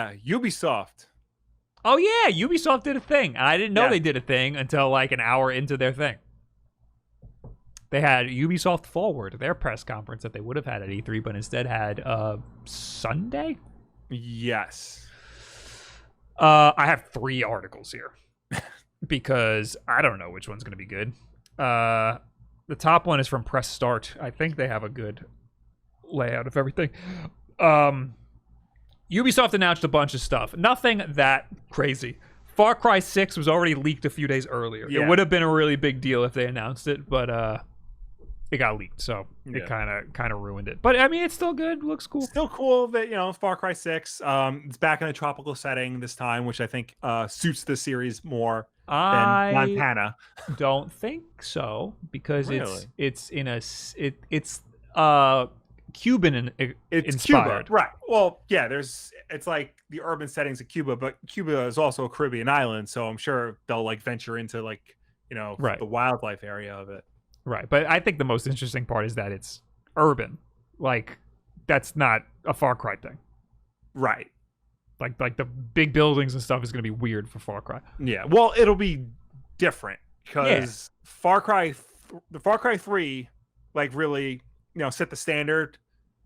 Ubisoft. Oh yeah, Ubisoft did a thing. And I didn't know Yeah. they did a thing until like an hour into their thing. They had Ubisoft Forward, their press conference that they would have had at E3, but instead had Sunday. Yes. I have 3 articles here because I don't know which one's going to be good. The top one is from Press Start. I think they have a good layout of everything. Ubisoft announced a bunch of stuff. Nothing that crazy. Far Cry 6 was already leaked a few days earlier. Yeah. It would have been a really big deal if they announced it, but it got leaked, so it kind of ruined it. But I mean, it's still good. Looks cool. Still cool that Far Cry 6. It's back in a tropical setting this time, which I think suits the series more than Montana. Don't think so because Really? it's in a it's Cuban It's inspired. Cuba, right? Well, yeah. It's like the urban settings of Cuba, but Cuba is also a Caribbean island, so I'm sure they'll like venture into like Right. the wildlife area of it. Right, but I think the most interesting part is that it's urban. Like that's not a Far Cry thing. Right. Like the big buildings and stuff is going to be weird for Far Cry. Yeah. Well, it'll be different because the Far Cry 3, like really, set the standard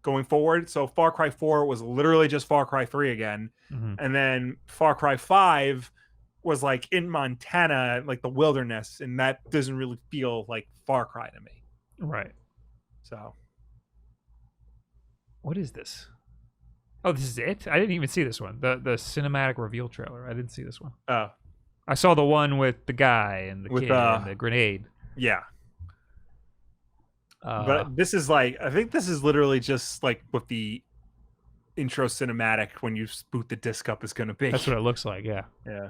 going forward. So Far Cry 4 was literally just Far Cry 3 again, and then Far Cry 5 was like in Montana, like the wilderness, and that doesn't really feel like Far Cry to me. Right. So, what is this? Oh, this is it? I didn't even see this one. The cinematic reveal trailer. I didn't see this one. Oh, I saw the one with the guy and the kid and the grenade. Yeah. But this is like, I think this is literally just like what the intro cinematic when you boot the disc up is going to be. That's what it looks like, yeah. Yeah.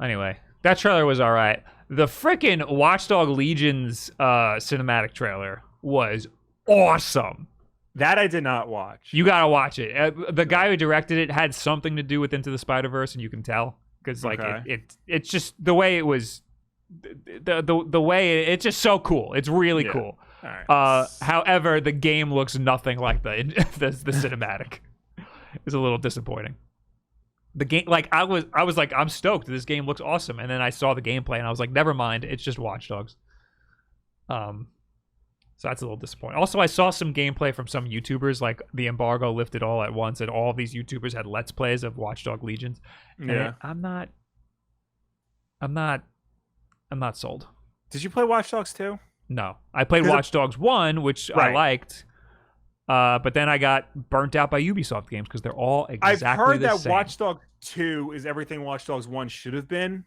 Anyway, that trailer was all right. The frickin' Watchdog Legion's cinematic trailer was awesome. That I did not watch. You gotta watch it. The guy who directed it had something to do with Into the Spider-Verse, and you can tell because like it's just the way it was, the way it's just so cool. It's really cool. All right. However, the game looks nothing like the cinematic. It's a little disappointing. The game, like I was like, I'm stoked. This game looks awesome, and then I saw the gameplay, and I was like, never mind. It's just Watch Dogs. So that's a little disappointing. Also, I saw some gameplay from some YouTubers, like the embargo lifted all at once, and all of these YouTubers had Let's Plays of Watchdog Legions. Yeah. I'm not sold. Did you play Watch Dogs 2? No. I played Watch Dogs 1, which I liked, but then I got burnt out by Ubisoft games because they're all exactly the same. I've heard that Watch Dogs 2 is everything Watch Dogs 1 should have been,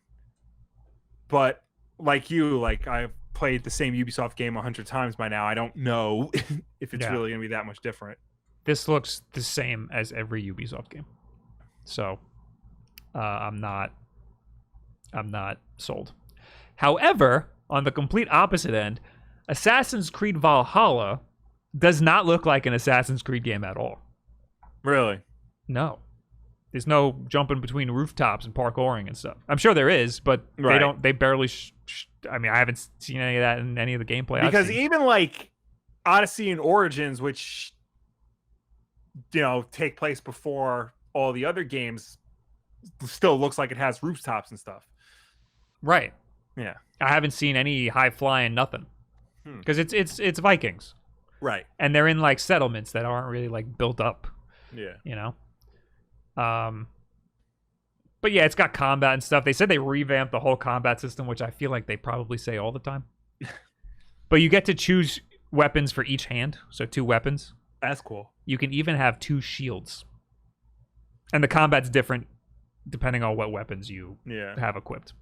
but like I've played the same Ubisoft game 100 times by now. I don't know if it's really going to be that much different. This looks the same as every Ubisoft game. So, I'm not sold. However, on the complete opposite end, Assassin's Creed Valhalla does not look like an Assassin's Creed game at all. Really? No. There's no jumping between rooftops and parkouring and stuff. I'm sure there is, but they barely I mean, I haven't seen any of that in any of the gameplay because even like Odyssey and Origins, which take place before all the other games, still looks like it has rooftops and stuff. Right. Yeah. I haven't seen any high flying nothing. Because it's Vikings. Right. And they're in like settlements that aren't really like built up. Yeah. But yeah, it's got combat and stuff. They said they revamped the whole combat system, which I feel like they probably say all the time. But you get to choose weapons for each hand, so 2 weapons. That's cool. You can even have 2 shields. And the combat's different depending on what weapons you have equipped.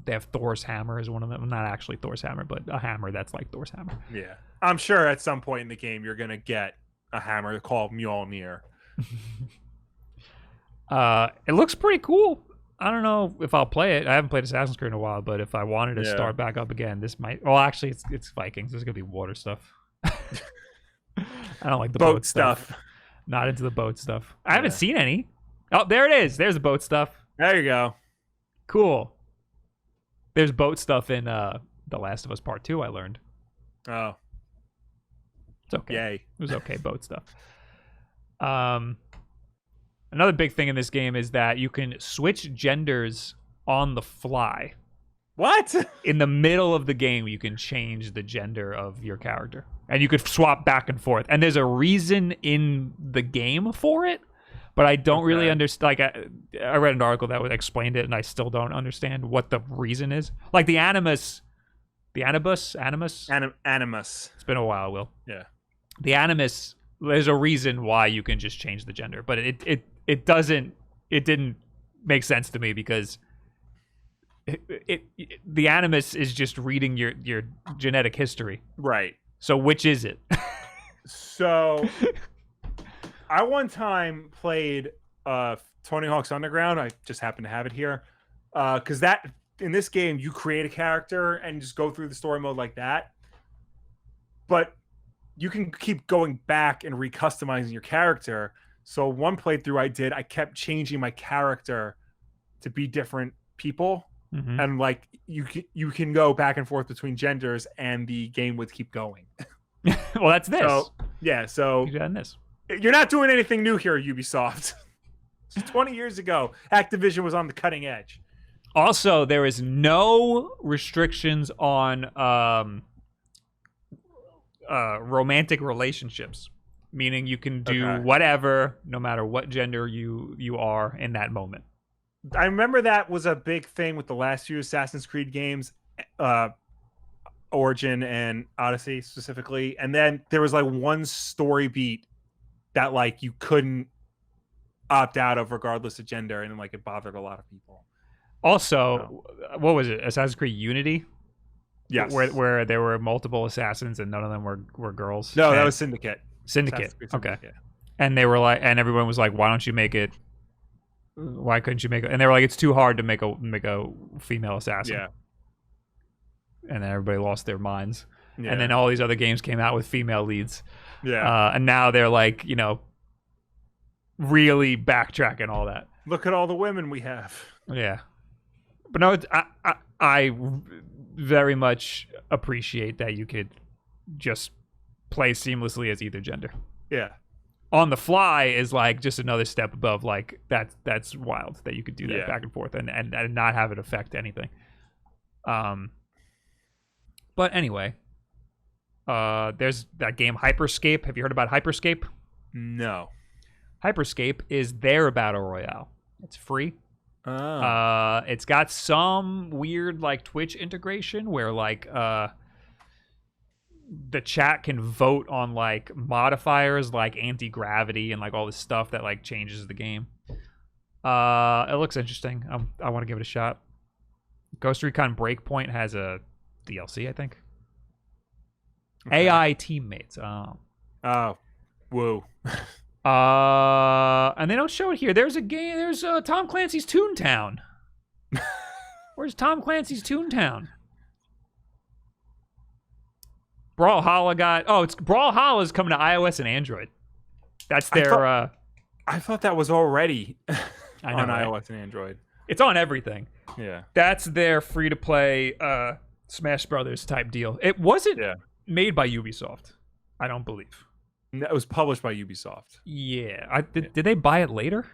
They have Thor's hammer as one of them. Not actually Thor's hammer, but a hammer that's like Thor's hammer. Yeah. I'm sure at some point in the game you're going to get a hammer called Mjolnir. It looks pretty cool. I don't know if I'll play it. I haven't played Assassin's Creed in a while, but if I wanted to start back up again, this might... Well, actually, it's Vikings. There's going to be water stuff. I don't like the boat stuff. Not into the boat stuff. I haven't seen any. Oh, there it is. There's the boat stuff. There you go. Cool. There's boat stuff in The Last of Us Part 2, I learned. Oh. It's okay. Yay. It was okay, boat stuff. Another big thing in this game is that you can switch genders on the fly. What? In the middle of the game, you can change the gender of your character. And you could swap back and forth. And there's a reason in the game for it, but I don't really understand. Like, I read an article that explained it, and I still don't understand what the reason is. Like, the Animus. Animus? Animus. It's been a while, Will. Yeah. The Animus, there's a reason why you can just change the gender, but it didn't make sense to me because the Animus is just reading your genetic history. Right. So which is it? So I one time played Tony Hawk's Underground. I just happen to have it here. Because that in this game you create a character and just go through the story mode like that. But you can keep going back and recustomizing your character. So one playthrough I kept changing my character to be different people. Mm-hmm. And like you can go back and forth between genders and the game would keep going. Well, that's this. So, yeah, so you're doing this. You're not doing anything new here, Ubisoft. 20 years ago, Activision was on the cutting edge. Also, there is no restrictions on romantic relationships, meaning you can do whatever, no matter what gender you are in that moment. I remember that was a big thing with the last few Assassin's Creed games, Origin and Odyssey specifically. And then there was like one story beat that like you couldn't opt out of regardless of gender, and like it bothered a lot of people. Also, what was it? Assassin's Creed Unity? Yes. Where there were multiple assassins and none of them were girls. No, that was Syndicate. Syndicate. Okay. And they were like, and everyone was like, why don't you make it? Why couldn't you make it? And they were like, it's too hard to make a female assassin. Yeah. And then everybody lost their minds. Yeah. And then all these other games came out with female leads. Yeah. And now they're like, you know, really backtracking all that. Look at all the women we have. Yeah. But no, I very much appreciate that you could just play seamlessly as either gender. Yeah. On the fly is like just another step above. Like that's wild that you could do that back and forth and not have it affect anything. But anyway, there's that game Hyperscape. Have you heard about Hyperscape? No. Hyperscape is their battle royale. It's free. Oh. It's got some weird like Twitch integration where like the chat can vote on like modifiers like anti-gravity and like all this stuff that like changes the game. It looks interesting. I want to give it a shot. Ghost Recon Breakpoint has a DLC, I think. Okay. AI teammates. Oh, whoa. And they don't show it here. There's a game. There's Tom Clancy's Toontown. Where's Tom Clancy's Toontown? Brawlhalla got. Oh, it's Brawlhalla is coming to iOS and Android. That's their. I thought that was already on right? iOS and Android. It's on everything. Yeah. That's their free to play Smash Brothers type deal. It wasn't made by Ubisoft, I don't believe. No, it was published by Ubisoft. Yeah. Did they buy it later?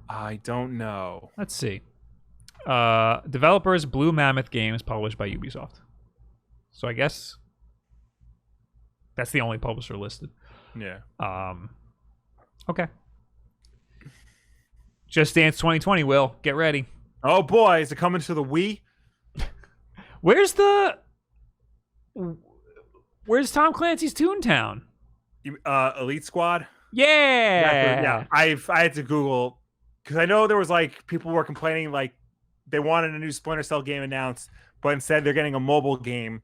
I don't know. Let's see. Developers Blue Mammoth Games, published by Ubisoft. So I guess that's the only publisher listed. Yeah. Okay. Just Dance 2020, Will. Get ready. Oh boy, is it coming to the Wii? Where's Tom Clancy's Toontown? Elite Squad? Yeah. I had to Google because I know there was like people were complaining like they wanted a new Splinter Cell game announced, but instead they're getting a mobile game,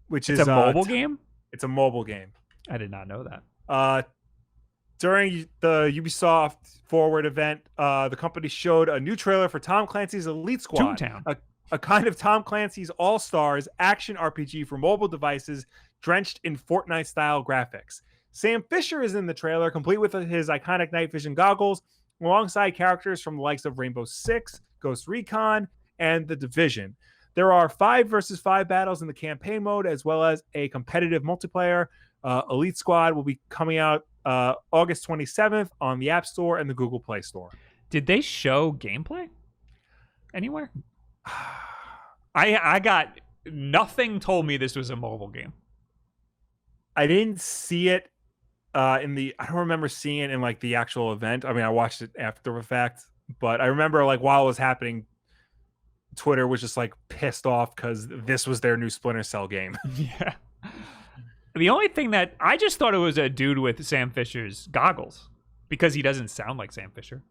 which is a mobile game. It's a mobile game. I did not know that. During the Ubisoft Forward event, the company showed a new trailer for Tom Clancy's Elite Squad, Toontown. A kind of Tom Clancy's All-Stars action RPG for mobile devices drenched in Fortnite-style graphics. Sam Fisher is in the trailer, complete with his iconic night vision goggles, alongside characters from the likes of Rainbow Six, Ghost Recon, and The Division. There are 5 versus 5 battles in the campaign mode, as well as a competitive multiplayer. Elite Squad will be coming out August 27th on the App Store and the Google Play Store. Did they show gameplay anywhere? I got nothing told me this was a mobile game. I didn't see it I don't remember seeing it in like the actual event. I mean, I watched it after the fact, but I remember like while it was happening, Twitter was just like pissed off because this was their new Splinter Cell game. Yeah. The only thing that I just thought it was a dude with Sam Fisher's goggles because he doesn't sound like Sam Fisher.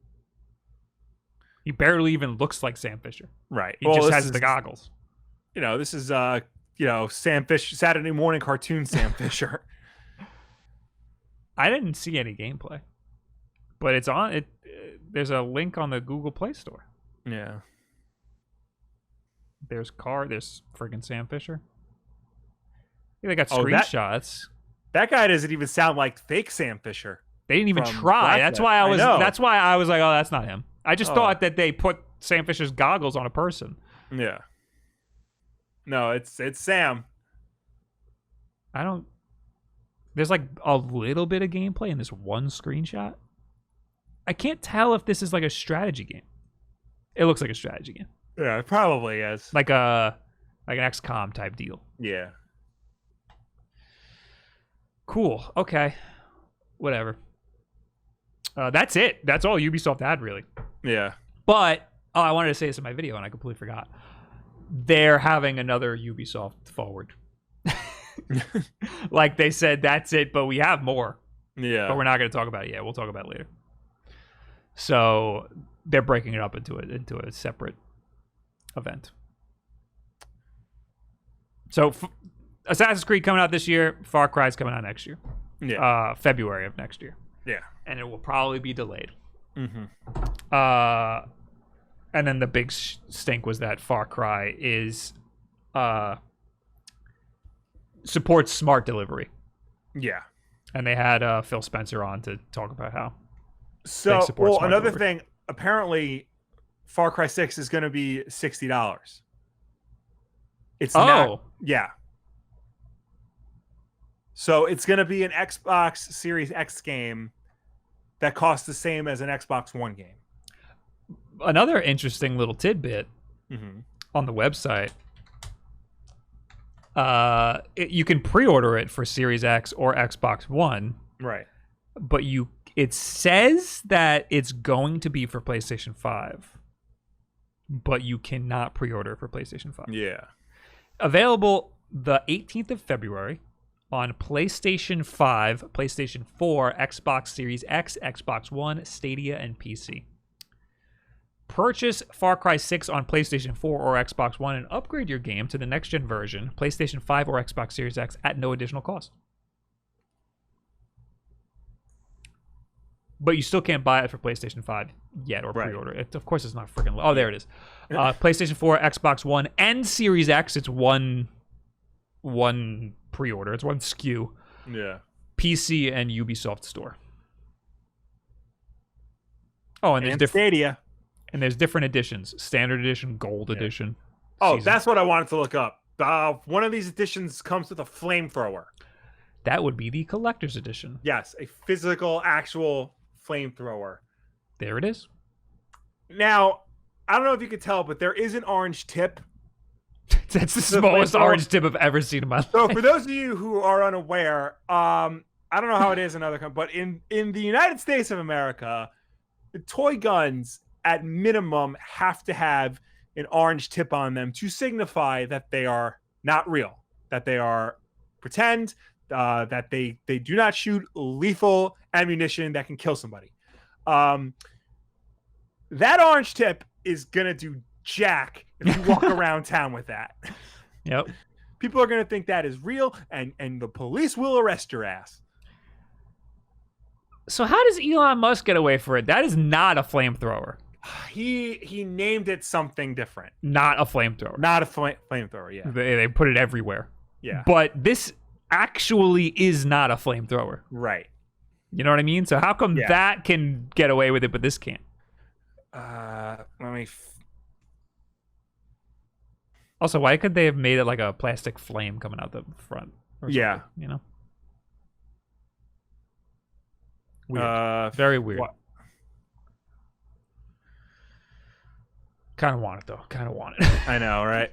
He barely even looks like Sam Fisher. Right. He just has the goggles. This is Sam Fisher, Saturday morning cartoon Sam Fisher. I didn't see any gameplay, but it's on it. There's a link on the Google Play Store. Yeah. There's friggin' Sam Fisher. Yeah, they got screenshots. That guy doesn't even sound like fake Sam Fisher. They didn't even try. That's why I was like, oh, that's not him. I just thought that they put Sam Fisher's goggles on a person. Yeah. No, it's Sam. There's like a little bit of gameplay in this one screenshot. I can't tell if this is like a strategy game. It looks like a strategy game. Yeah, it probably is. Like an XCOM type deal. Yeah. Cool. Okay. Whatever. That's it. That's all Ubisoft had, really. Yeah. But, I wanted to say this in my video, and I completely forgot. They're having another Ubisoft Forward. Like they said, that's it, but we have more. Yeah. But we're not going to talk about it yet. We'll talk about it later. So, they're breaking it up into a separate event. So, Assassin's Creed coming out this year. Far Cry's coming out next year. Yeah. February of next year. Yeah. And it will probably be delayed. Mm-hmm. And then the big stink was that Far Cry supports smart delivery. Yeah. And they had Phil Spencer on to talk about how. Another thing, apparently Far Cry 6 is going to be $60. It's not. Yeah. So it's going to be an Xbox Series X game that costs the same as an Xbox One game. Another interesting little tidbit on the website. You can pre-order it for Series X or Xbox One. Right. But it says that it's going to be for PlayStation 5. But you cannot pre-order it for PlayStation 5. Yeah. Available the 18th of February on PlayStation 5, PlayStation 4, Xbox Series X, Xbox One, Stadia, and PC. Purchase Far Cry 6 on PlayStation 4 or Xbox One and upgrade your game to the next-gen version, PlayStation 5 or Xbox Series X, at no additional cost. But you still can't buy it for PlayStation 5 yet or pre-order it. Of course, it's not freaking... Oh, there it is. PlayStation 4, Xbox One, and Series X, it's one pre-order. It's one SKU. Yeah. PC and Ubisoft Store. Oh, and there's Stadia. And there's different editions. Standard edition, gold edition. Oh, that's what I wanted to look up. One of these editions comes with a flamethrower. That would be the collector's edition. Yes, a physical, actual flamethrower. There it is. Now, I don't know if you could tell, but there is an orange tip. That's the smallest orange tip I've ever seen in my life. So for those of you who are unaware, I don't know how it is in other countries, but in the United States of America, the toy guns at minimum have to have an orange tip on them to signify that they are not real, that they are pretend, that they do not shoot lethal ammunition that can kill somebody. That orange tip is gonna do jack if you walk around town with that. Yep. People are gonna think that is real, and the police will arrest your ass. So how does Elon Musk get away for it? That is not a flamethrower. He named it something different. Not a flamethrower. Not a flamethrower, yeah. They put it everywhere. Yeah. But this actually is not a flamethrower. Right. You know what I mean? So how come that can get away with it, but this can't? Let me... Also, why could they have made it like a plastic flame coming out the front? Or something, you know? Weird. Very weird. Kind of want it though. Kind of want it. I know, right?